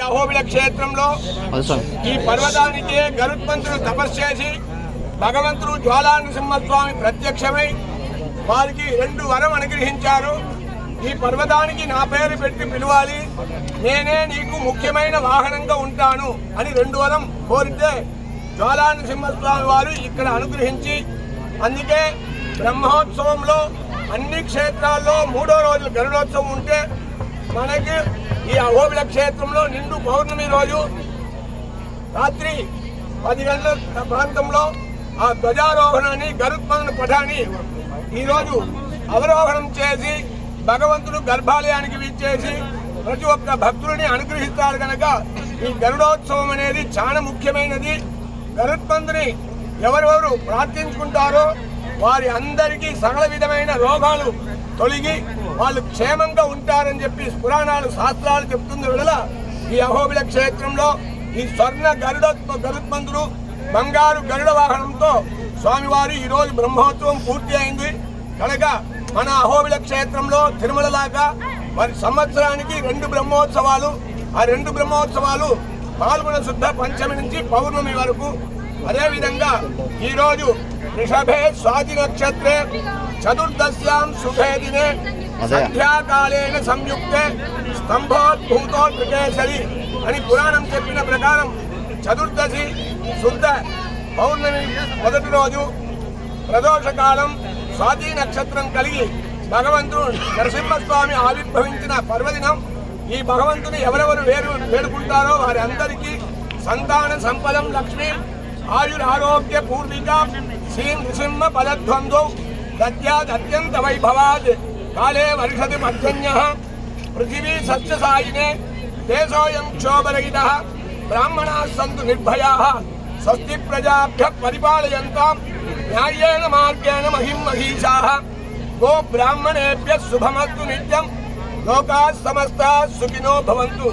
అహోబిల క్షేత్రంలో ఈ పర్వతానికి గరుత్మంతుడు తపస్సు చేసి భగవంతుడు జ్వాలా నరసింహస్వామి ప్రత్యక్షమై వారికి 2 వరం అనుగ్రహించారు. ఈ పర్వతానికి నా పేరు పెట్టి పిలవాలి, నేనే నీకు ముఖ్యమైన వాహనంగా ఉంటాను అని 2 వరం కోరితే జ్వాలా నరసింహస్వామి వారు ఇక్కడ అనుగ్రహించి, అందుకే బ్రహ్మోత్సవంలో అన్ని క్షేత్రాల్లో 3వ రోజు గరుడోత్సవం ఉంటే మనకి ఈ అహోబిల క్షేత్రంలో నిండు పౌర్ణమి రోజు రాత్రి 10 గంటల ప్రాంతంలో ఆ ధ్వజారోహణాన్ని గరుత్మంతుని పఠాన్ని ఈరోజు అవరోహణం చేసి భగవంతుడు గర్భాలయానికి విచ్చేసి ప్రతి ఒక్క భక్తుడిని అనుగ్రహిస్తారు కనుక ఈ గరుడోత్సవం అనేది చాలా ముఖ్యమైనది. గరుత్మంతుని ఎవరెవరు ప్రార్థించుకుంటారో వారి అందరికీ సకల విధమైన రోగాలు తొలగి వాళ్ళు క్షేమంగా ఉంటారని చెప్పి పురాణాలు శాస్త్రాలు చెప్తున్న వేళ ఈ అహోబిల క్షేత్రంలో ఈ స్వర్ణ గరుత్మంతుడు బంగారు గరుడ వాహనంతో స్వామివారి ఈరోజు బ్రహ్మోత్సవం పూర్తి అయింది కనుక మన అహోబిల క్షేత్రంలో తిరుమల దాకా మరి సంవత్సరానికి 2 బ్రహ్మోత్సవాలు, ఆ 2 బ్రహ్మోత్సవాలు పాల్గొన శుద్ధ పంచమి నుంచి పౌర్ణమి వరకు. అదేవిధంగా ఈరోజు వృషభే స్వాతి నక్షత్రే చతుర్దశ్యాం శుభే దినే సంధ్యాకాలేన సంయుక్తే స్తంభోద్భూతోత్కేసరి అని పురాణం చెప్పిన ప్రకారం చతుర్దశి శుద్ధ పౌర్ణమి మొదటి రోజు ప్రదోషకాలం స్వాతి నక్షత్రం కలిగి భగవంతుడు నరసింహస్వామి ఆవిర్భవించిన పర్వదినం. ఈ భగవంతుని ఎవరెవరు వేడుకుంటారో వారి అందరికీ సంతాన సంపదం లక్ష్మీ ఆయురారోగ్య పూర్విక శ్రీ నృసింహ పదధ్వందో దద్యాదత్యంత వైభవాద్ కాలే వర్షతి పర్జన్యః పృథివీ సస్యసాయినే దేశోయం క్షోభరహితః బ్రాహ్మణాः సంతు నిర్భయాः స్వస్తి ప్రజాభ్యః పరిపాలయంతాం న్యాయేన మార్గేణ మహిం మహీషాః గో బ్రాహ్మణేభ్యః శుభమస్తు నిత్యం లోకాః సమస్తాః సుఖినో భవంతు.